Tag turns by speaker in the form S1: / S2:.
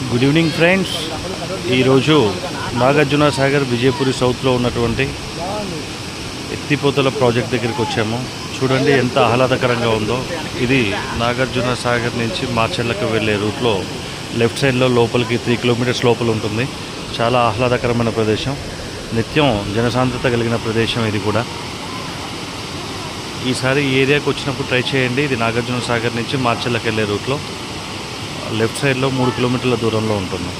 S1: Good evening friends. ఈరోజు నాగార్జున సాగర్ విజయపురి సౌత్లో ఉన్నటువంటి ఎత్తిపోతల ప్రాజెక్ట్ దగ్గరికి వచ్చాము. చూడండి ఎంత ఆహ్లాదకరంగా ఉందో. ఇది నాగార్జున సాగర్ నుంచి మార్చెల్లకు వెళ్ళే రూట్లో లెఫ్ట్ సైడ్లో లోపలికి 3 కిలోమీటర్స్ లోపల ఉంటుంది. చాలా ఆహ్లాదకరమైన ప్రదేశం, నిత్యం జనసాంద్రత కలిగిన ప్రదేశం ఇది కూడా. ఈసారి ఈ ఏరియాకి వచ్చినప్పుడు ట్రై చేయండి. ఇది నాగార్జున సాగర్ నుంచి మార్చెల్లకు వెళ్ళే రూట్లో లెఫ్ట్ సైడ్లో 3 కిలోమీటర్ల దూరంలో ఉంటుంది.